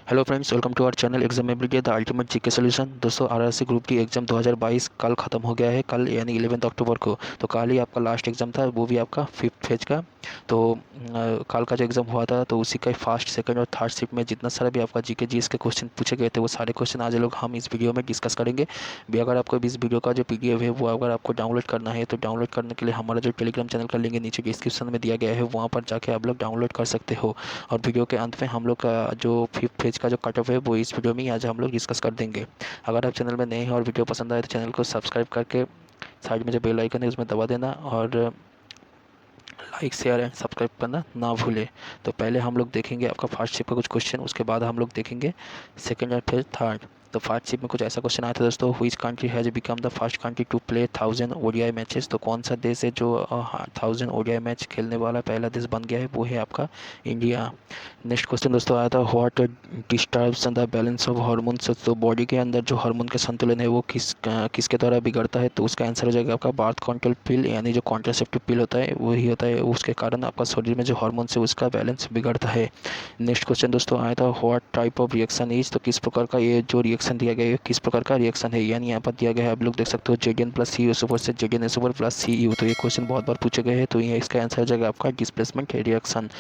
Hello friends, welcome to our channel exam everyday the ultimate GK solution. दोस्तों, RRC group की exam 2022 कल ख़त्म हो गया है। कल यानी 11 अक्टूबर को। तो कल ही आपका लास्ट एग्जाम था, वो भी आपका फिफ्थ फेज का। तो कल का जो एग्ज़ाम हुआ था तो उसी का फर्स्ट सेकंड और थर्ड शिफ्ट में जितना सारा भी आपका जीके जीएस के क्वेश्चन पूछे गए थे वो सारे क्वेश्चन आज लोग हम इस वीडियो में डिस्कस करेंगे भी। अगर आपको इस वीडियो का जो पीडीएफ है वो अगर आपको डाउनलोड करना है तो डाउनलोड करने के लिए हमारा जो टेलीग्राम चैनल का लिंक है नीचे डिस्क्रिप्शन में दिया गया है, वहाँ पर जाके आप लोग डाउनलोड कर सकते हो। और वीडियो के अंत में हम लोग का जो फिफ्थ फेज का जो कट ऑफ है वो इस वीडियो में ही आज हम लोग डिस्कस कर देंगे। अगर आप चैनल में नए हैं और वीडियो पसंद आए तो चैनल को सब्सक्राइब करके साइड में जो बेल आइकन है उसमें दबा देना और लाइक शेयर एंड सब्सक्राइब करना ना भूलें। तो पहले हम लोग देखेंगे आपका फर्स्ट शिप का कुछ क्वेश्चन, उसके बाद हम लोग देखेंगे सेकंड और फिर थर्ड। तो फर्स्ट शिप में कुछ ऐसा क्वेश्चन आया था दोस्तों, which country has become the first country to play 1000 ODI matches. तो कौन सा देश है जो 1000 ओडीआई मैच खेलने वाला पहला देश बन गया है, वो है आपका इंडिया। नेक्स्ट क्वेश्चन दोस्तों आया था, what disturbs the balance of hormones. तो बॉडी के अंदर जो हार्मोन का संतुलन है वो किसके द्वारा बिगड़ता है। तो उसका आंसर हो जाएगा आपका बर्थ कंट्रोल पिल, यानी जो कॉन्ट्रासेप्टिव पिल होता है वही होता है, उसके कारण आपका शरीर में जो हार्मोन्स है उसका बैलेंस बिगड़ता है। नेक्स्ट क्वेश्चन दोस्तों आया था, what type of reaction is. तो किस प्रकार का ये जो रिएक्शन दिया गया है किस प्रकार का रिएक्शन है, यानी यहाँ पर दिया गया है आप लोग देख सकते हो जेडीएन प्लस सी यू सुपर से जेडीएन सुपर प्लस सी यू। तो ये क्वेश्चन बहुत बार पूछे गए हैं, तो ये इसका आंसर हो जाएगा आपका डिस्प्लेसमेंट रिएक्शन।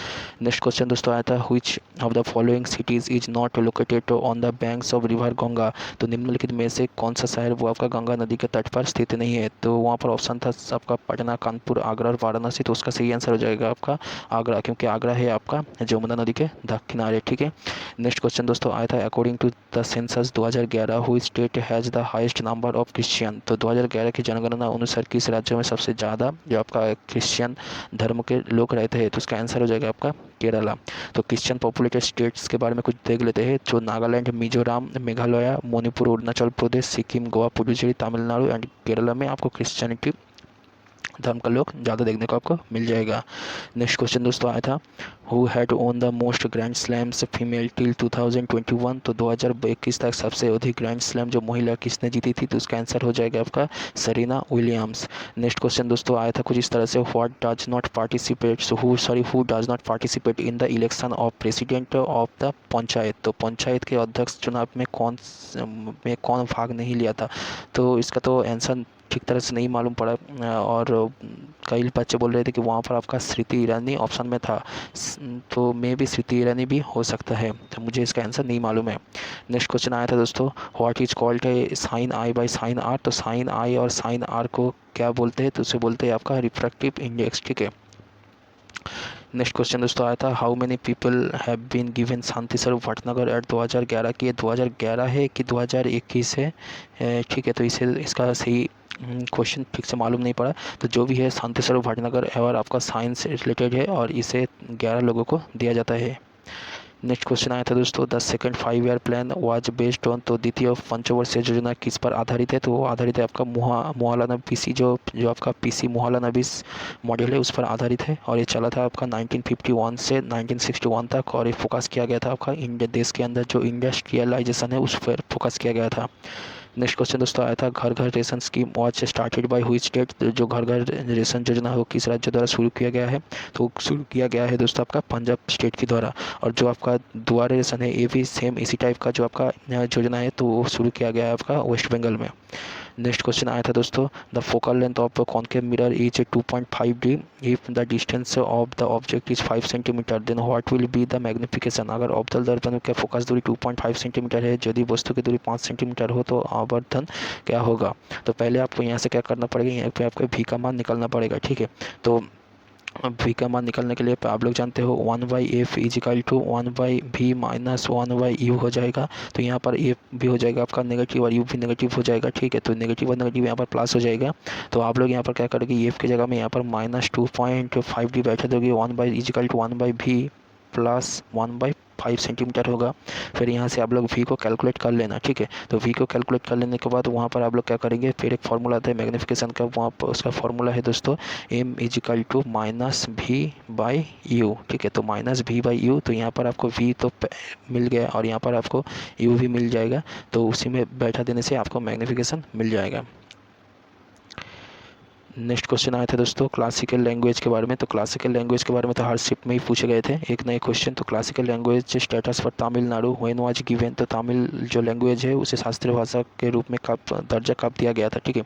नेक्स्ट क्वेश्चन दोस्तों आया था, which of the following cities is not located on the banks of river Ganga. तो निम्नलिखित में से कौन सा शहर वो आपका गंगा नदी के तट पर स्थित नहीं है। तो वहाँ पर ऑप्शन था आपका पटना, कानपुर, आगरा और वाराणसी। तो उसका सही आंसर हो जाएगा आपका आगरा, क्योंकि आगरा है आपका जमुना नदी के किनारे। ठीक है। नेक्स्ट क्वेश्चन दोस्तों आया था, अकॉर्डिंग टू द सेंसस 2011 हुई state has the highest number of Christian. तो 2011 की जनगणना अनुसार किस राज्य में सबसे ज़्यादा जो आपका क्रिश्चियन धर्म के लोग रहते हैं। तो उसका आंसर हो जाएगा आपका केरला। तो क्रिश्चियन पॉपुलेटेड स्टेट्स के बारे में कुछ देख लेते हैं, जो नागालैंड, मिजोरम, मेघालय, मणिपुर, अरुणाचल प्रदेश, सिक्किम, गोवा, पुडुचेरी, तमिलनाडु एंड केरला में आपको क्रिश्चियनिटी धर्म का लोग ज़्यादा देखने को आपको मिल जाएगा। नेक्स्ट क्वेश्चन दोस्तों आया था, who had own the most grand slams female till 2021। तो 2021 तक सबसे अधिक ग्रैंड स्लैम जो महिला किसने जीती थी। तो उसका आंसर हो जाएगा आपका सेरेना विलियम्स। नेक्स्ट क्वेश्चन दोस्तों आया था कुछ इस तरह से, what does not participate who does not participate in the election of president of the panchayat. तो पंचायत के अध्यक्ष चुनाव में कौन भाग नहीं लिया था। तो इसका तो आंसर ठीक तरह से नहीं मालूम पड़ा और कई बच्चे बोल रहे थे कि वहाँ पर आपका स्मृति ईरानी ऑप्शन में था। तो मे भी स्मृति ईरानी भी हो सकता है, तो मुझे इसका आंसर नहीं मालूम है। नेक्स्ट क्वेश्चन आया था दोस्तों, व्हाट इज कॉल्ड है sine i by sine r. तो साइन आई और साइन आर को क्या बोलते हैं। तो उसे बोलते हैं आपका रिफ्रैक्टिव इंडेक्स। ठीक है। नेक्स्ट क्वेश्चन दोस्तों आया था, how many people have been given Shanti Swarup Bhatnagar eight 2011 की। 2011 है कि 2021 है। ठीक है, तो इसे इसका सही क्वेश्चन ठीक से मालूम नहीं पड़ा। तो जो भी है शांति स्वरूप भटनागर और आपका साइंस से रिलेटेड है और इसे 11 लोगों को दिया जाता है। नेक्स्ट क्वेश्चन आया था दोस्तों, the second 5 year plan was based on. तो द्वितीय पंचवर्षीय योजना किस पर आधारित है। तो वो आधारित है आपका मोहालाना पीसी जो आपका पीसी मोहालाना 20 मॉड्यूल है उस पर आधारित है। और ये चला था आपका 1951 से 1961 तक, और ये फोकस किया गया था आपका इंडिया देश के अंदर जो इंडस्ट्रियलाइजेशन है उस पर फोकस किया गया था। नेक्स्ट क्वेश्चन दोस्तों आया था, घर घर ration scheme was started by हुई स्टेट। जो घर घर रेशन योजना है वो किस राज्य द्वारा शुरू किया गया है। तो शुरू किया गया है दोस्तों आपका पंजाब स्टेट के द्वारा। और जो आपका दुआरे रेशन है ये भी सेम इसी टाइप का जो आपका योजना है तो वो शुरू किया गया है आपका वेस्ट बंगाल में। नेक्स्ट क्वेश्चन आया था दोस्तों, the focal length of concave mirror is 2.5D if the distance of the object is 5 centimetre then what will be the magnification. अगर अवतल दर्पण की फोकस दूरी 2.5 सेंटीमीटर है, यदि वस्तु की दूरी 5 सेंटीमीटर हो तो आवर्धन क्या होगा। तो पहले आपको यहाँ से क्या करना पड़ेगा, यहाँ पे आपको भी का मान निकालना पड़ेगा। ठीक है, तो v का मान निकालने के लिए आप लोग जानते हो 1/f is equal to 1/v minus 1/u हो जाएगा। तो यहाँ पर f भी हो जाएगा आपका नेगेटिव और u भी नेगेटिव हो जाएगा। ठीक है, तो नेगेटिव और नेगेटिव यहाँ पर प्लस हो जाएगा। तो आप लोग यहाँ पर क्या करोगे, f की जगह में यहाँ पर -2.5d बैठा दोगे, 1 is equal to 1/v plus 1/5 centimetre होगा। फिर यहाँ से आप लोग v को कैलकुलेट कर लेना। ठीक है, तो v को कैलकुलेट कर लेने के बाद वहाँ पर आप लोग क्या करेंगे, फिर एक फार्मूला आता है मैग्निफिकेशन का, वहाँ पर उसका फार्मूला है दोस्तों m is equal to -v/u। ठीक है, तो -v/u, तो यहाँ पर आपको v तो मिल गया और यहाँ पर आपको u भी मिल जाएगा। तो उसी में बैठा देने से आपको मैग्निफिकेशन मिल जाएगा। नेक्स्ट क्वेश्चन आया था दोस्तों क्लासिकल लैंग्वेज के बारे में। तो क्लासिकल लैंग्वेज के बारे में तो हर शिप में ही पूछे गए थे एक नए क्वेश्चन। तो classical language status for Tamil Nadu when was given. तो तमिल जो लैंग्वेज है उसे शास्त्रीय भाषा के रूप में कब दर्जा कब दिया गया था, ठीक है।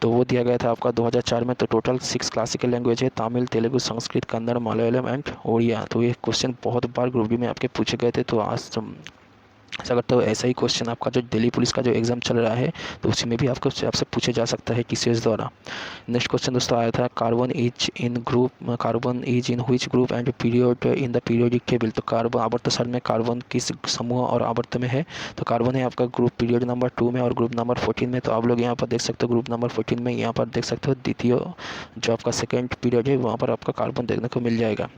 तो वो दिया गया था आपका 2004 में। तो टोटल 6 क्लासिकल लैंग्वेज है, तमिल, तेलुगु, संस्कृत, कन्नड़, मलयालम एंड ओडिया। तो ये क्वेश्चन बहुत बार ग्रुप डी में आपके पूछे गए थे। तो आज ऐसा करता हूँ ऐसा ही क्वेश्चन आपका जो दिल्ली पुलिस का जो एग्ज़ाम चल रहा है तो उसी में भी आपसे पूछे जा सकता है TCS द्वारा। नेक्स्ट क्वेश्चन दोस्तों आया था carbon is in which group and period in the periodic table. तो कार्बन आवर्त सारणी में कार्बन किस समूह और आवर्त में है। तो कार्बन है आपका ग्रुप पीरियड नंबर 2 में और ग्रुप नंबर 14 में। तो आप लोग यहाँ पर देख सकते हो ग्रुप नंबर 14 में, यहाँ पर देख सकते हो द्वितीय जो आपका सेकेंड पीरियड है वहाँ पर आपका कार्बन देखने को मिल जाएगा।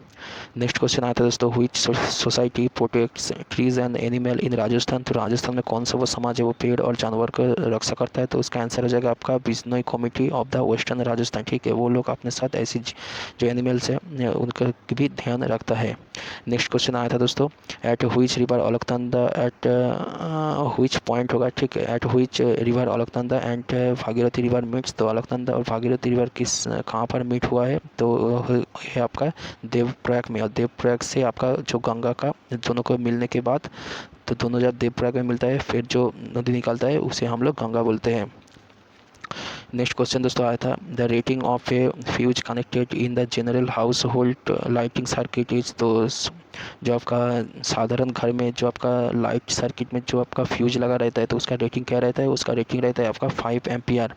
नेक्स्ट क्वेश्चन आता है दोस्तों which society protects trees and animal in Rajasthan. तो राजस्थान में कौन सा वो समाज है वो पेड़ और जानवर को रक्षा करता है। तो उसका आंसर हो जाएगा आपका Bishnoi committee of the western Rajasthan, ठीक है। वो लोग अपने साथ ऐसी जो एनिमल्स है उनका भी ध्यान रखता है। नेक्स्ट क्वेश्चन आया था दोस्तों at which river Alaknanda at which point होगा, ठीक है। At which river Alaknanda and Bhagirathi river meets. तो अलकनंदा और भागीरथी रिवर कहाँ पर मीट हुआ है। तो है आपका देवप्रयाग में। और देवप्रयाग से आपका जो गंगा का दोनों को मिलने के बाद तो दोनों जब देवप्रयाग में मिलता है फिर जो नदी निकलता है उसे हम लोग गंगा बोलते हैं। नेक्स्ट क्वेश्चन दोस्तों आया था the rating of A fuse connected in the general house hold lighting circuit is. तो जो आपका साधारण घर में जो आपका लाइट सर्किट में जो आपका फ्यूज लगा रहता है तो उसका रेटिंग क्या रहता है, उसका रेटिंग रहता है आपका 5 एम्पियर।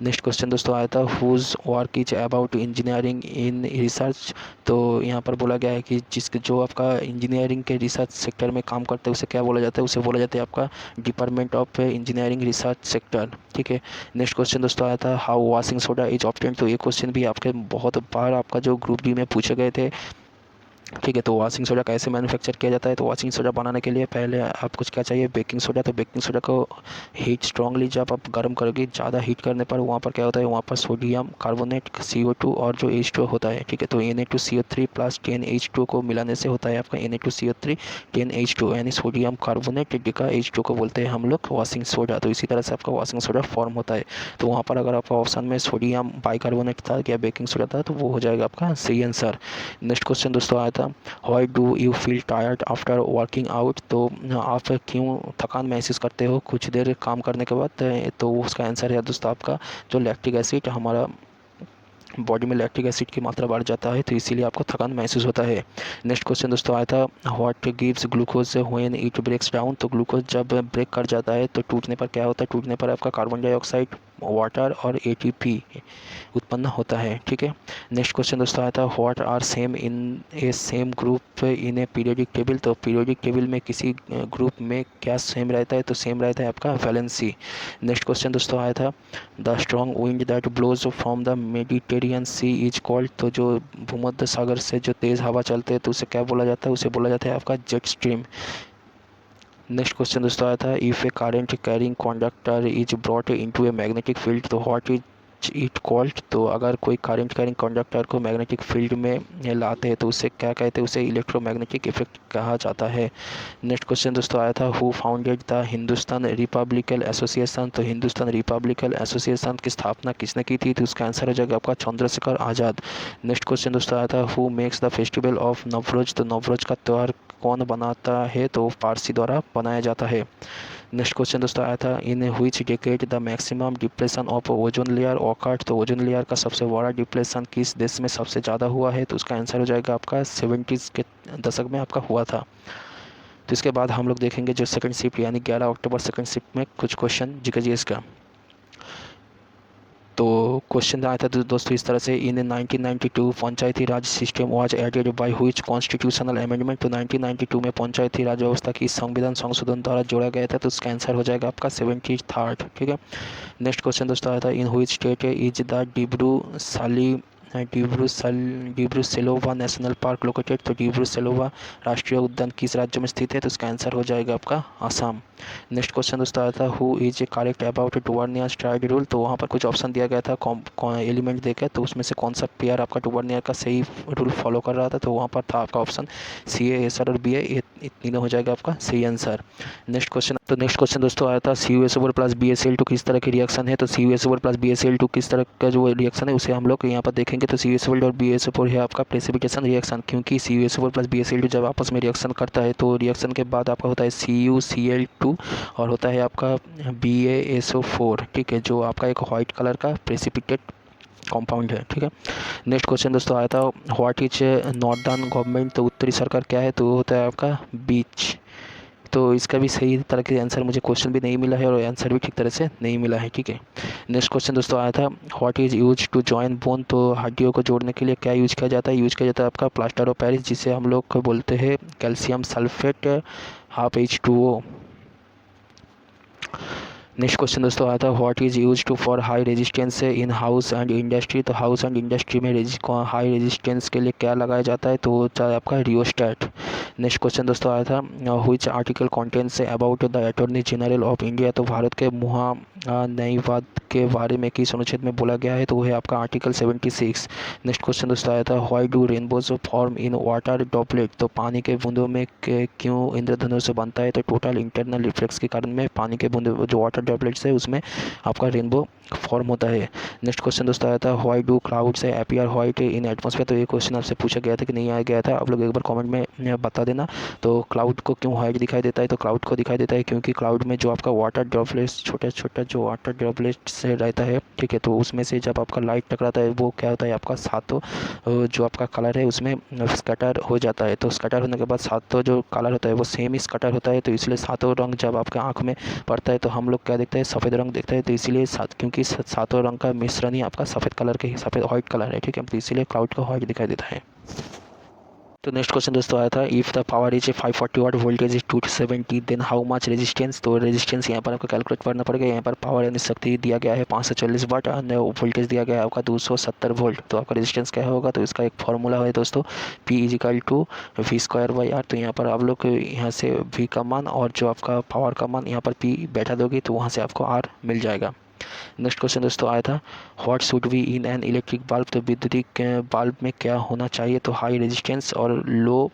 नेक्स्ट क्वेश्चन दोस्तों आया था whose work is about engineering in research. तो यहाँ पर बोला गया है कि जिसके जो आपका इंजीनियरिंग के रिसर्च सेक्टर में काम करते हैं उसे क्या बोला जाता है, उसे बोला जाता है आपका department of engineering research sector, ठीक है। नेक्स्ट क्वेश्चन दोस्तों आया था how washing soda is obtained. तो ये क्वेश्चन भी आपके बहुत बार आपका जो ग्रुप डी में पूछे गए थे, ठीक है। तो वॉशिंग सोडा कैसे मैन्युफैक्चर किया जाता है। तो वॉशिंग सोडा बनाने के लिए पहले आप कुछ क्या चाहिए, बेकिंग सोडा। तो बेकिंग सोडा को हीट स्ट्रांगली जब आप गर्म करोगे ज़्यादा हीट करने पर वहाँ पर क्या होता है, वहाँ पर सोडियम कार्बोनेट CO2 और जो H2 होता है, ठीक है। तो Na2CO3 प्लस 10H2 को मिलाने से होता है आपका Na2CO3 10H2 यानी सोडियम कार्बोनेट का H2 को बोलते हैं हम लोग वॉशिंग सोडा। तो इसी तरह से आपका वॉशिंग सोडा फॉर्म होता है। तो वहाँ पर अगर आपका ऑप्शन में सोडियम बाइकार्बोनेट था या बेकिंग सोडा था तो वो हो जाएगा आपका सही आंसर। नेक्स्ट क्वेश्चन दोस्तों आया था why do you feel tired after working out. तो आप क्यों थकान महसूस करते हो कुछ देर काम करने के बाद। तो उसका आंसर है दोस्तों आपका जो लैक्टिक एसिड हमारा बॉडी में लैक्टिक एसिड की मात्रा बढ़ जाता है तो इसीलिए आपको थकान महसूस होता है। नेक्स्ट क्वेश्चन दोस्तों आया था what gives glucose when it breaks down. तो ग्लूकोज जब ब्रेक कर जाता है तो टूटने पर क्या होता है, टूटने पर आपका कार्बन डाइऑक्साइड वाटर और ATP उत्पन्न होता है, ठीक है। नेक्स्ट क्वेश्चन दोस्तों आया था what are same in a same group in a periodic table. तो पीरियोडिक टेबल में किसी ग्रुप में क्या सेम रहता है, तो सेम रहता है आपका वैलेंसी। नेक्स्ट क्वेश्चन दोस्तों आया था the strong wind that blows from the Mediterranean sea is called. तो जो भूमध्य सागर से जो तेज़ हवा चलते हैं तो उसे क्या बोला जाता है, उसे बोला जाता है आपका जेट स्ट्रीम। नेक्स्ट क्वेश्चन दोस्तों आया था if A current carrying conductor is brought into a magnetic field तो व्हाट इज इट कॉल्ड। तो अगर कोई करंट कैरिंग कंडक्टर को मैग्नेटिक फील्ड में लाते हैं तो उसे क्या कहते हैं, उसे इलेक्ट्रोमैग्नेटिक इफेक्ट कहा जाता है। नेक्स्ट क्वेश्चन दोस्तों आया था who founded the Hindustan Republican association. तो हिंदुस्तान रिपब्लिकन एसोसिएशन की स्थापना किसने की थी, तो उसका आंसर हो जाएगा आपका चंद्रशेखर आज़ाद। नेक्स्ट क्वेश्चन दोस्तों आया था who makes the festival of Navroz. तो नवरोज का त्यौहार कौन बनाता है, तो पारसी द्वारा बनाया जाता है। नेक्स्ट क्वेश्चन दोस्तों आया था in which decade the maximum depression of ozone layer awkward. तो ओजोन लेयर का सबसे बड़ा डिप्रेशन किस देश में सबसे ज़्यादा हुआ है, तो उसका आंसर हो जाएगा आपका 70s के दशक में आपका हुआ था। तो इसके बाद हम लोग देखेंगे जो सेकंड शिफ्ट यानी 11 अक्टूबर सेकंड शिफ्ट में कुछ क्वेश्चन GK का। तो क्वेश्चन आया था दोस्तों इस तरह से in 1992 Panchayati Raj system was added by which constitutional amendment. तो 1992 में पंचायती राज व्यवस्था की संविधान संशोधन द्वारा जोड़ा गया था तो उसका आंसर हो जाएगा आपका 73rd, ठीक है। नेक्स्ट क्वेश्चन दोस्तों आया था in which state is the Dibru Dibru-Saikhowa national park located? तो डिब्रूसेलोवा राष्ट्रीय उद्यान किस राज्य में स्थित है? तो इसका आंसर हो जाएगा आपका आसाम। नेक्स्ट क्वेश्चन दोस्तों आया था who is a correct about Duvernier stride rule? तो वहाँ पर कुछ ऑप्शन दिया गया था एलिमेंट देकर, तो उसमें से कौन सा पेयर आपका डुवर्नियर का सही रूल फॉलो कर रहा था? तो वहाँ पर था आपका ऑप्शन सी ए, एस आर और बी ए, ये तीनों हो जाएगा आपका सही आंसर। नेक्स्ट क्वेश्चन दोस्तों आया था C U S O four plus B S L two किस तरह की रिएक्शन है? तो C U S O four plus B S L two किस तरह का जो रिएक्शन है उसे हम लोग यहाँ पर देखेंगे। तो C U S O four और बी एस ओ फोर है आपका प्रेसिपिटेशन रिएक्शन, क्योंकि C U S O four plus B S L two जब आपस में रिएक्शन करता है तो रिएक्शन के बाद आपका होता है C U C L two और होता है आपका B A S O four, ठीक है, जो आपका एक वाइट कलर का प्रेसिपिटेट कॉम्पाउंड है, ठीक है। नेक्स्ट क्वेश्चन दोस्तों आया था व्हाट इज नॉर्दर्न गवर्नमेंट? तो उत्तरी सरकार क्या है? तो होता है आपका बीच। तो इसका भी सही तरह के आंसर मुझे क्वेश्चन भी नहीं मिला है और आंसर भी ठीक तरह से नहीं मिला है, ठीक है। नेक्स्ट क्वेश्चन दोस्तों आया था what is use to join bone? तो हड्डियों को जोड़ने के लिए क्या यूज किया जाता है? यूज किया जाता है आपका प्लास्टर ऑफ पेरिस, जिसे हम लोग बोलते हैं calcium sulphate half H2O। Next question दोस्तों आया था what is use to for high resistance in house and industry? तो हाउस एंड इंडस्ट्री में हाई रेजिस्टेंस के लिए क्या लगाया जाता है? तो चाहे आपका रियोस्टेट। नेक्स्ट क्वेश्चन दोस्तों आया था which article contents about the attorney general of India? तो भारत के न्यायवाद के बारे में किस अनुच्छेद में बोला गया है? तो वो है आपका आर्टिकल 76। नेक्स्ट क्वेश्चन दोस्तों आया था why do rainbows form in water droplet? तो पानी के बूंदों में क्यों इंद्रधनुष बनता है? तो टोटल इंटरनल रिफ्लेक्स के कारण में पानी के बूंदे जो वाटर ड्रॉपलेट्स है उसमें आपका रेनबो फॉर्म होता है। नेक्स्ट क्वेश्चन दोस्तों आया था why do clouds appear white in atmosphere? तो ये क्वेश्चन आपसे पूछा गया था कि नहीं आया गया था, आप लोग एक बार कमेंट में बता देना। तो क्लाउड को क्यों व्हाइट दिखाई देता है? तो क्लाउड को दिखाई देता है क्योंकि क्लाउड में जो आपका वाटर ड्रॉपलेट्स छोटे छोटे जो वाटर ड्रॉपलेट्स से रहता है, ठीक है, तो उसमें से जब आपका लाइट टकराता है वो क्या होता है आपका सातों जो आपका कलर है उसमें स्कैटर हो जाता है। तो स्कैटर होने के बाद सातों जो कलर होता है वो सेम ही स्कैटर होता है, तो इसलिए सातों रंग जब आपके आँख में पड़ता है तो हम लोग क्या देखते हैं? सफ़ेद रंग देखते हैं। तो इसीलिए क्योंकि सातों रंग का मिश्रण ही आपका सफ़ेद कलर के सफ़ेद वाइट कलर है, ठीक है, तो इसीलिए क्लाउड का वाइट दिखाई देता है। तो नेक्स्ट क्वेश्चन दोस्तों आया था if the power is 540 watt voltage is 270 then how much resistance? तो रेजिस्टेंस यहाँ पर आपको कैलकुलेट करना पड़ेगा। यहाँ पर पावर यानी शक्ति दिया गया है 540 वाट और वोल्टेज दिया गया है आपका 270 वोल्ट। तो आपका रेजिस्टेंस क्या होगा? तो इसका एक फॉर्मूला है दोस्तों P इजिकल टू V²/R। तो यहाँ पर आप लोग यहाँ से V का मान और जो आपका पावर का मान यहाँ पर P बैठा दोगे तो वहाँ से आपको R मिल जाएगा। नेक्स्ट क्वेश्चन दोस्तों आया था what should be in an electric bulb? तो विद्युत बल्ब में क्या होना चाहिए? तो हाई रेजिस्टेंस और लो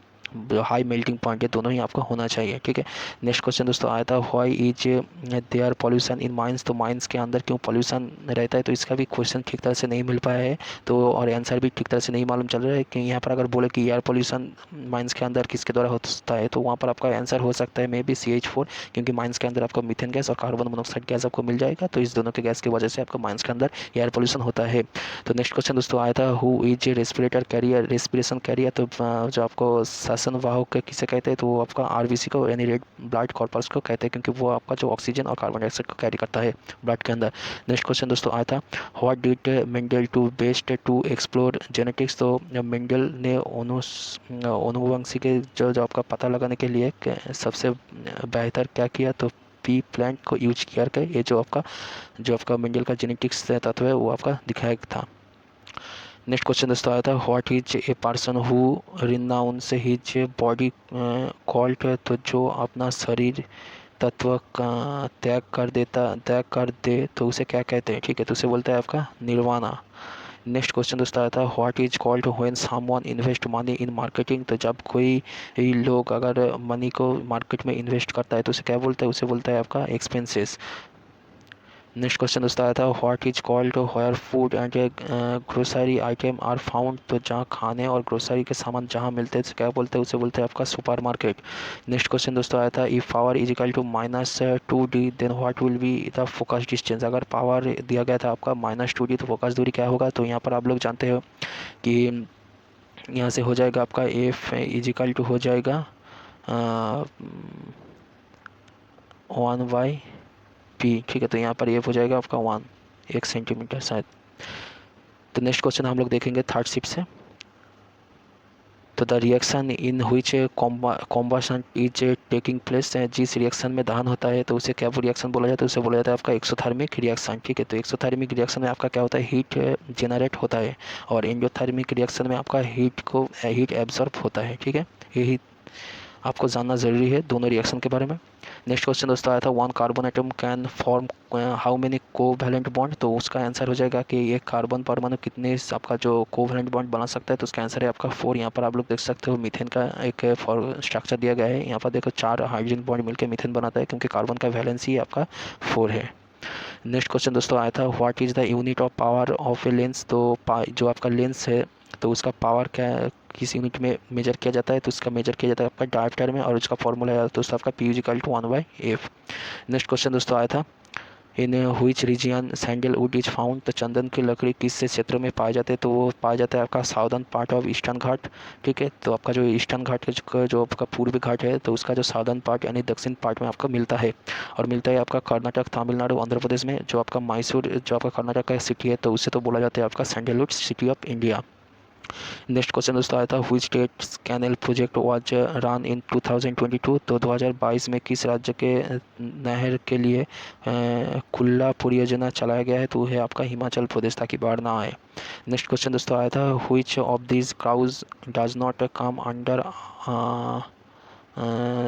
हाई मेल्टिंग पॉइंट है दोनों ही आपका होना चाहिए, ठीक है। नेक्स्ट क्वेश्चन दोस्तों आया था why is there pollution in mines? तो माइंस के अंदर क्यों पॉल्यूशन रहता है? तो इसका भी क्वेश्चन ठीक तरह से नहीं मिल पाया है, तो और आंसर भी ठीक तरह से नहीं मालूम चल रहा है कि यहाँ पर अगर बोले कि एयर पॉल्यूशन माइंस के अंदर किसके द्वारा होता है तो वहाँ पर आपका आंसर हो सकता है मे बी CH4, क्योंकि माइंस के अंदर आपका मीथेन गैस और कार्बन मोनोक्साइड गैस आपको मिल जाएगा, तो इस दोनों के गैस की वजह से आपका माइंस के अंदर एयर पॉल्यूशन होता है। तो नेक्स्ट क्वेश्चन दोस्तों आया था who is respirator carrier? Respiration carrier तो जो आपको श्वसन वाहक किसे कहते हैं? तो वो आपका RBC को यानी रेड ब्लड कॉर्पस को कहते हैं, क्योंकि वो आपका जो ऑक्सीजन और कार्बन डाइऑक्साइड को कैरी करता है ब्लड के अंदर। नेक्स्ट क्वेश्चन दोस्तों आया था what did Mendel to best to explore genetics? तो मेंडल ने अनुवंशिक के जो आपका पता लगाने के लिए सबसे बेहतर क्या किया? तो पी प्लांट को यूज किया करके ये जो आपका मेंडल का जेनेटिक्स तत्व है वो आपका दिखाया था। नेक्स्ट क्वेश्चन दोस्तों आया था what is a person who renounce his body called? तो जो अपना शरीर तत्व का त्याग कर दे तो उसे क्या कहते हैं? ठीक है, तो उसे बोलता है आपका निर्वाणा। नेक्स्ट क्वेश्चन दोस्तों आया था what is called when someone invest money in marketing? तो जब कोई लोग अगर मनी को मार्केट में इन्वेस्ट करता है तो उसे क्या बोलता है? उसे बोलता है आपका एक्सपेंसेस। नेक्स्ट क्वेश्चन दोस्तों आया था what is called where food and grocery item are found? तो जहाँ खाने और ग्रोसरी के सामान जहाँ मिलते हैं तो क्या बोलते हैं? उसे बोलते हैं आपका सुपर मार्केट। नेक्स्ट क्वेश्चन दोस्तों आया था if power is equal to -2D then what will be the focus distance? अगर पावर दिया गया था आपका -2D तो फोकस दूरी क्या होगा? तो यहाँ पर आप लोग जानते हो कि यहाँ से हो जाएगा आपका F इज इक्वल टू हो जाएगा 1/P, ठीक है, तो यहाँ पर F हो जाएगा आपका 1 सेंटीमीटर शायद। तो नेक्स्ट क्वेश्चन हम लोग देखेंगे थर्ड शिफ्ट से। तो the reaction in which combustion is taking place, जिस रिएक्शन में दहन होता है तो उसे क्या रिएक्शन बोला जाता है, उसे बोला जाता है आपका एक्सोथर्मिक रिएक्शन। ठीक है, तो एक्सोथर्मिक रिएक्शन में आपका क्या होता है, हीट जनरेट होता है, और एंडोथर्मिक रिएक्शन में आपका हीट एब्जॉर्ब होता है। ठीक है, यही आपको जानना ज़रूरी है दोनों रिएक्शन के बारे में। नेक्स्ट क्वेश्चन दोस्तों आया था, one carbon atom can form how many covalent bond, तो उसका आंसर हो जाएगा कि एक कार्बन परमाणु कितने आपका जो कोवैलेंट बॉन्ड बना सकता है, तो उसका आंसर है आपका 4। यहाँ पर आप लोग देख सकते हो मीथेन का एक स्ट्रक्चर दिया गया है। यहाँ पर देखो 4 हाइड्रोजन बॉन्ड मिलकर मीथेन बनाता है, क्योंकि कार्बन का वैलेंसी आपका 4 है। नेक्स्ट क्वेश्चन दोस्तों आया था, what is the unit of power of a lens, तो जो आपका लेंस है तो उसका पावर क्या किस यूनिट में मेजर किया जाता है, तो उसका मेजर किया जाता है आपका डायोप्टर में, और उसका फॉर्मूला है दोस्तों आपका P=1/F। नेक्स्ट क्वेश्चन दोस्तों आया था, in which region sandalwood is found, तो चंदन की लकड़ी किस क्षेत्र में पाए जाते हैं, तो वो पाया जाता है आपका साउदर्न पार्ट ऑफ ईस्टर्न घाट। ठीक है, तो आपका जो ईस्टर्न घाट का जो आपका पूर्वी घाट है, तो उसका जो साउदर्न पार्ट यानी दक्षिण पार्ट में आपका मिलता है, और मिलता है आपका कर्नाटक, तमिलनाडु, आंध्र प्रदेश में। जो आपका मैसूर जो आपका कर्नाटक का सिटी है, तो उससे तो बोला जाता है आपका sandalwood city of India. Next question दोस्तों आया था, which states canal project was run in 2022, तो 2022 में किस राज्य के नहर के लिए खुला परियोजना चलाया गया है, तो है आपका हिमाचल प्रदेश, ताकि बाढ़ ना आए। नेक्स्ट क्वेश्चन दोस्तों आया था, which of this Krause does not come under,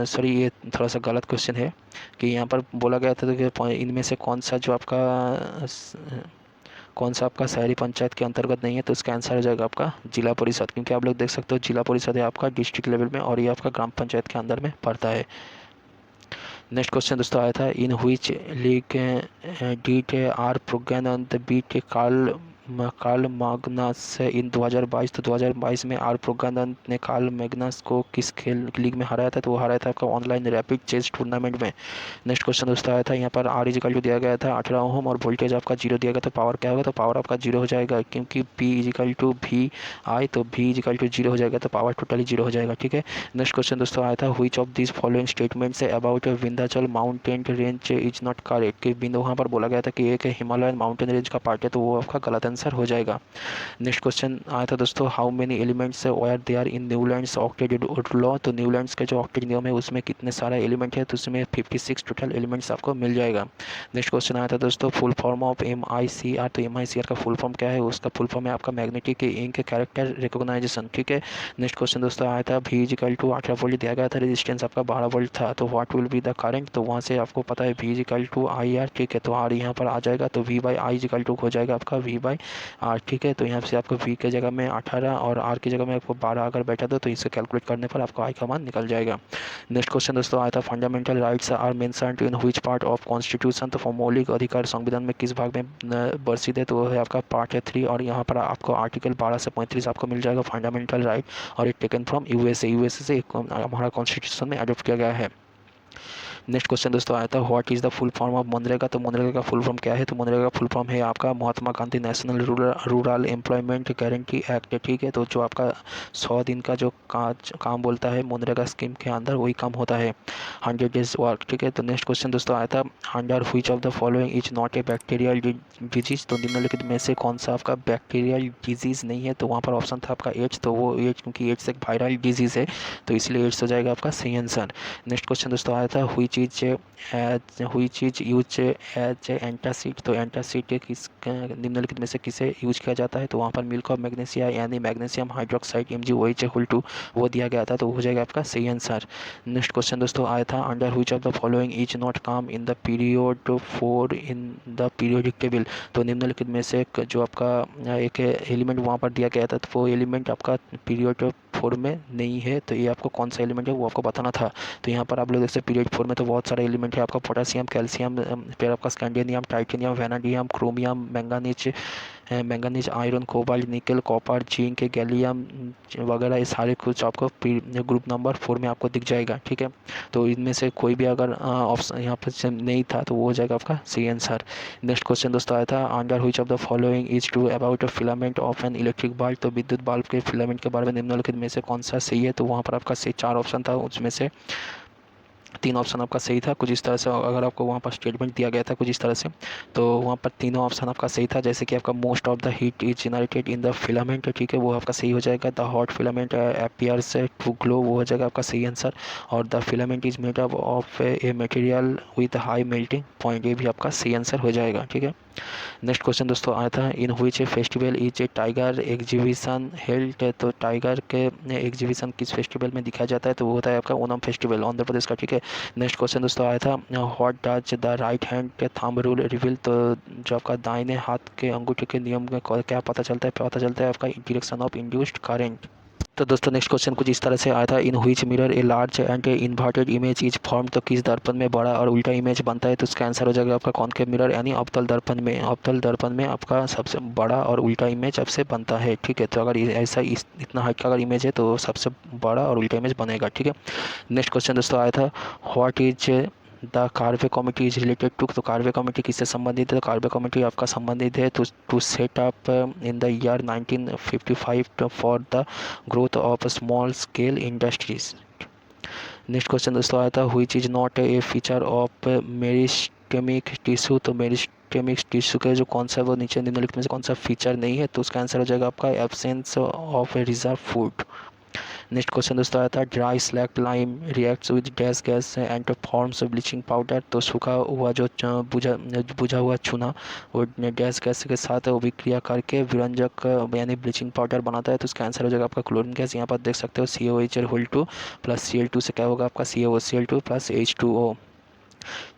sorry ये थोड़ा सा गलत क्वेश्चन है, कि यहाँ पर बोला गया था कि इनमें से कौन सा आपका शहरी पंचायत के अंतर्गत नहीं है, तो इसका आंसर हो जाएगा आपका जिला परिषद, क्योंकि आप लोग देख सकते हो जिला परिषद है आपका डिस्ट्रिक्ट लेवल में, और ये आपका ग्राम पंचायत के अंदर में पड़ता है। नेक्स्ट क्वेश्चन दोस्तों आया था, in which league did R Praggnanandhaa beat Carl Magnus in 2022, तो 2022 में आर प्रोगैनंद ने कार्ल मैग्नस को किस खेल लीग में हराया था, तो वो हराया था आपका ऑनलाइन रैपिड चेस टूर्नामेंट में। नेक्स्ट क्वेश्चन दोस्तों आया था, यहाँ पर आर इजिकल टू दिया गया था 18 ओम, और वोल्टेज आपका 0 दिया गया, तो पावर क्या होगा, तो पावर आपका 0 हो जाएगा, क्योंकि P इजिकल टू वी आई, तो V इजिकल टू 0 हो जाएगा, तो पावर टोटली 0 हो जाएगा। ठीक है, नेक्स्ट क्वेश्चन दोस्तों आया था, which of this following statement say about Vindhyachal mountain range is not correct, कि बिंदु वहाँ पर बोला गया था कि एक हिमालयन माउंटेन रेंज का पार्ट है, तो वो आपका गलत आंसर हो जाएगा। नेक्स्ट क्वेश्चन आया था दोस्तों, how many elements were there in Newlands octet law, तो न्यूलैंड्स का जो ऑक्टेट नियम है उसमें कितने सारा एलिमेंट है, तो उसमें 56 टोटल एलिमेंट्स आपको मिल जाएगा। नेक्स्ट क्वेश्चन आया था दोस्तों, फुल फॉर्म ऑफ MICR, तो MICR का फुल फॉर्म क्या है, उसका फुल फॉर्म है आपका मैग्नेटिक इंक कैरेक्टर रिकॉग्नाइजेशन। ठीक है, नेक्स्ट क्वेश्चन दोस्तों आया था, V इजिकल टू 18 वोल्ट दिया गया था, रेजिस्टेंस आपका 12 वोल्ट था, तो what will be the current, तो वहाँ से आपको पता है V इजिकल टू IR। ठीक है, तो R यहाँ पर आ जाएगा, तो V/I इजिकल टू हो जाएगा आपका V/R। ठीक है, तो यहाँ से आपको V के जगह में 18 और R की जगह में आपको 12 अगर बैठा दो, तो इसे कैलकुलेट करने पर आपको I का मान निकल जाएगा। नेक्स्ट क्वेश्चन दोस्तों आया था, fundamental rights are mentioned in which part of constitution, तो मौलिक अधिकार संविधान में किस भाग में वर्णित है, तो वो है आपका पार्ट है 3, और यहाँ पर आपको आर्टिकल 12 से 35 आपको मिल जाएगा फंडामेंटल राइट, और ये टेकन फ्रॉम यूएसए से हमारा कॉन्स्टिट्यूशन में अडोप्ट किया गया है। नेक्स्ट क्वेश्चन दोस्तों आया था, what is the full form of MNREGA, तो मनरेगा का फुल फॉर्म क्या है, तो मनरेगा का फुल फॉर्म है आपका Mahatma Gandhi national rural employment guarantee act. ठीक है, तो जो आपका 100 दिन का जो काम बोलता है मनरेगा स्कीम के अंदर, वही काम होता है 100 डेज वर्क। ठीक है, तो नेक्स्ट क्वेश्चन दोस्तों आया था, under which of the following is not A bacterial disease, तो निम्नलिखित में से कौन सा आपका बैक्टीरियल डिजीज नहीं है, तो वहाँ पर ऑप्शन था आपका एड्स, तो वो एड्स क्योंकि एड्स एक वायरल डिजीज है, तो इसलिए एड्स हो जाएगा आपका सही आंसर। नेक्स्ट क्वेश्चन दोस्तों आया था, which is use as antacid, तो एंटासिड किस निम्नलिखित में से किसे यूज किया जाता है, तो वहाँ पर मिल्क ऑफ मैग्नीशिया यानी मैग्नीशियम हाइड्रोक्साइड MgOH/2 वो दिया गया था, तो हो जाएगा आपका सही आंसर। नेक्स्ट क्वेश्चन दोस्तों आया था, under which of the following is not come in the period 4 in the periodic table, तो निम्नलिखित में से जो आपका एक एलिमेंट वहाँ पर दिया गया था, तो वो एलिमेंट आपका पीरियड 4 में नहीं है, तो ये आपको कौन सा एलिमेंट है वो आपको बताना था। तो यहाँ पर आप लोग देख सकते पीरियड 4 में तो बहुत सारे एलिमेंट है आपका, पोटेशियम, कैल्शियम, फिर आपका scandium, titanium, vanadium, chromium, manganese, iron, cobalt, nickel, copper, zinc, gallium वगैरह, ये सारे कुछ आपको ग्रुप नंबर 4 में आपको दिख जाएगा। ठीक है, तो इनमें से कोई भी अगर ऑप्शन यहाँ पर नहीं था, तो वो हो जाएगा आपका सही आंसर। नेक्स्ट क्वेश्चन दोस्तों आया था, under which of the following is true about a filament of an electric bulb, तो विद्युत बल्ब के फिलामेंट के बारे में निम्नलिखित में से कौन सा सही है, तो वहाँ पर आपका सही 4 ऑप्शन था, उसमें से तीन ऑप्शन आपका सही था कुछ इस तरह से। अगर आपको वहाँ पर स्टेटमेंट दिया गया था कुछ इस तरह से, तो वहाँ पर तीनों ऑप्शन आपका सही था। जैसे कि आपका most of the heat is generated in the filament, ठीक है, वो आपका सही हो जाएगा। The hot filament appears to glow, वो हो जाएगा आपका सही आंसर। और the filament is made up of a material with high melting point, ये भी आपका सही आंसर हो जाएगा, ठीक है। नेक्स्ट क्वेश्चन दोस्तों आया था, in which festival is a tiger exhibition held, तो टाइगर के एग्जीबिशन किस फेस्टिवल में दिखाया जाता है, तो वो होता है आपका ओनम फेस्टिवल आंध्र प्रदेश का, ठीक है। नेक्स्ट क्वेश्चन दोस्तों आया था, what does the right hand thumb rule reveal, तो जो आपका दाहिने हाथ के अंगूठे के नियम में क्या पता चलता है, पता चलता है आपका डायरेक्शन ऑफ इंड्यूस्ड करंट। तो दोस्तों नेक्स्ट क्वेश्चन कुछ इस तरह से आया था, in which mirror a large and inverted image is form, तो किस दर्पण में बड़ा और उल्टा इमेज बनता है, तो उसका आंसर हो जाएगा आपका कॉनकेव मिरर यानी अवतल दर्पण में। अवतल दर्पण में आपका सबसे बड़ा और उल्टा इमेज आपसे बनता है, ठीक है। तो अगर ऐसा इतना हाइट का अगर इमेज है तो सबसे बड़ा और उल्टा इमेज बनेगा, ठीक है। नेक्स्ट क्वेश्चन दोस्तों आया था, what is the Karve committee is related to, तो कार्वे कमिटी किससे संबंधित है, तो कार्वे कमिटी आपका संबंधित है to set up in the year 1955 for the growth of small scale industries. Next question दोस्तों आया था, which is not a feature of meristematic tissue, तो मेरिस्टेमिक टिश्यू के जो कौन सा वो नीचे निम्नलिखित में से कौन सा फीचर नहीं है, तो उसका आंसर हो जाएगा आपका absence of reserve food. Next question दोस्तों आया था, dry slaked lime reacts with dash gas and forms bleaching powder, तो सूखा हुआ जो बुझा हुआ चूना वो डैश गैस के साथ वो विक्रिया करके विरंजक यानी ब्लीचिंग पाउडर बनाता है, तो उसका आंसर हो जाएगा आपका क्लोरीन गैस। यहाँ पर देख सकते हो COH2 प्लस Cl2 से क्या होगा आपका CaOCl2 plus H2O।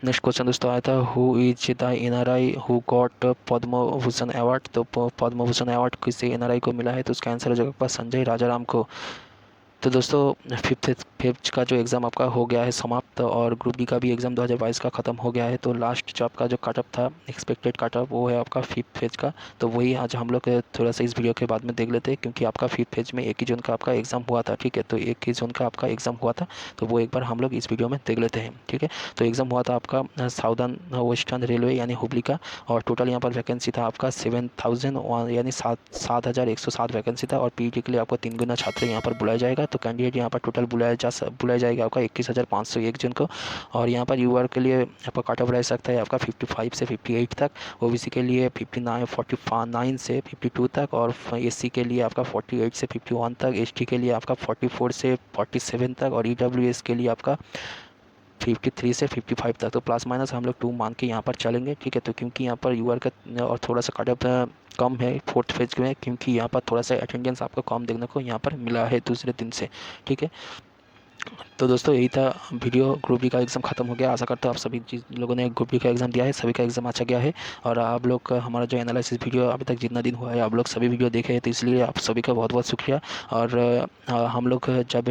Next question दोस्तों आया था, who is the NRI who got Padma Bhushan award, तो पद्म भूषण अवार्ड किसी NRI को मिला है, तो उसका आंसर हो जाएगा आपका संजय राजाराम को। तो दोस्तों फिफ्थ का जो एग्ज़ाम आपका हो गया है समाप्त, और ग्रुप डी का भी एग्ज़ाम 2022 का ख़त्म हो गया है। तो लास्ट जो आपका जो कटअप था एक्सपेक्टेड कटअप वो है आपका फिफ्थ फेज का। तो वही आज हम लोग थोड़ा सा इस वीडियो के बाद में देख लेते हैं, क्योंकि आपका फिफ्थ फेज में 1 ही जून का आपका एग्ज़ाम हुआ था, ठीक है। तो 1 ही जून का आपका एग्ज़ाम हुआ था, तो वो एक बार हम लोग इस वीडियो में देख लेते हैं, ठीक है। तो एग्ज़ाम हुआ था आपका साउदर्न वेस्टर्न रेलवे यानी हुबली का, और टोटल यहाँ पर वैकेंसी था आपका 7000 यानी 7107 वैकेंसी था। और PET के लिए आपको 3 गुना छात्र यहाँ पर बुलाया जाएगा। तो कैंडिडेट यहाँ पर टोटल बुलाया जाएगा आपका 21,501 जन को। और यहाँ पर यूआर के लिए आपका कट ऑफ रह सकता है आपका 55 से 58 तक, OBC के लिए 49 से 52 तक, और SC के लिए आपका 48 से 51 तक, ST के लिए आपका 44 से 47 तक, और EWS के लिए आपका 53 से 55 तक। तो प्लस माइनस हम लोग 2 मान के यहाँ पर चलेंगे, ठीक है। तो क्योंकि यहाँ पर यूआर का और थोड़ा सा कट ऑफ कम है फोर्थ फेज में, क्योंकि यहाँ पर थोड़ा सा अटेंडेंस आपको कम देखने को यहाँ पर मिला है दूसरे दिन से, ठीक है। तो दोस्तों यही था वीडियो, ग्रुप डी का एग्ज़ाम खत्म हो गया। आशा करता हूँ आप सभी लोगों ने ग्रुप डी का एग्ज़ाम दिया है, सभी का एग्ज़ाम अच्छा गया है। और आप लोग का हमारा जो एनालिसिस वीडियो अभी तक जितना दिन हुआ है आप लोग सभी वीडियो देखे हैं, तो इसलिए आप सभी का बहुत बहुत शुक्रिया। और हम लोग जब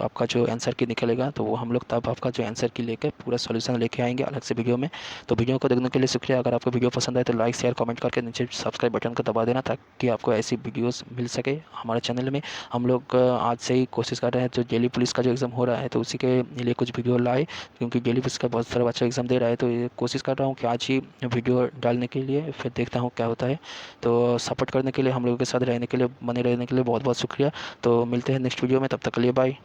आपका जो आंसर की निकलेगा तो वो हम लोग तब आपका जो आंसर की लेकर पूरा सोल्यूशन लेके आएंगे अलग से वीडियो में। तो वीडियो को देखने के लिए शुक्रिया। अगर आपको वीडियो पसंद आए तो लाइक शेयर कमेंट करके नीचे सब्सक्राइब बटन को दबा देना, ताकि आपको ऐसी वीडियोज़ मिल सके हमारे चैनल में। हम लोग आज से ही कोशिश कर रहे हैं, जो दिल्ली पुलिस का जो एग्ज़ाम हो रहा है तो उसी के लिए कुछ वीडियो लाए, क्योंकि दिल्ली पुलिस का बहुत सारा बच्चा एग्ज़ाम दे रहा है। तो ये कोशिश कर रहा हूँ कि आज ही वीडियो डालने के लिए, फिर देखता हूँ क्या होता है। तो सपोर्ट करने के लिए, हम लोगों के साथ रहने के लिए, बने रहने के लिए बहुत बहुत शुक्रिया। तो मिलते हैं नेक्स्ट वीडियो में, तब तक के लिए बाय।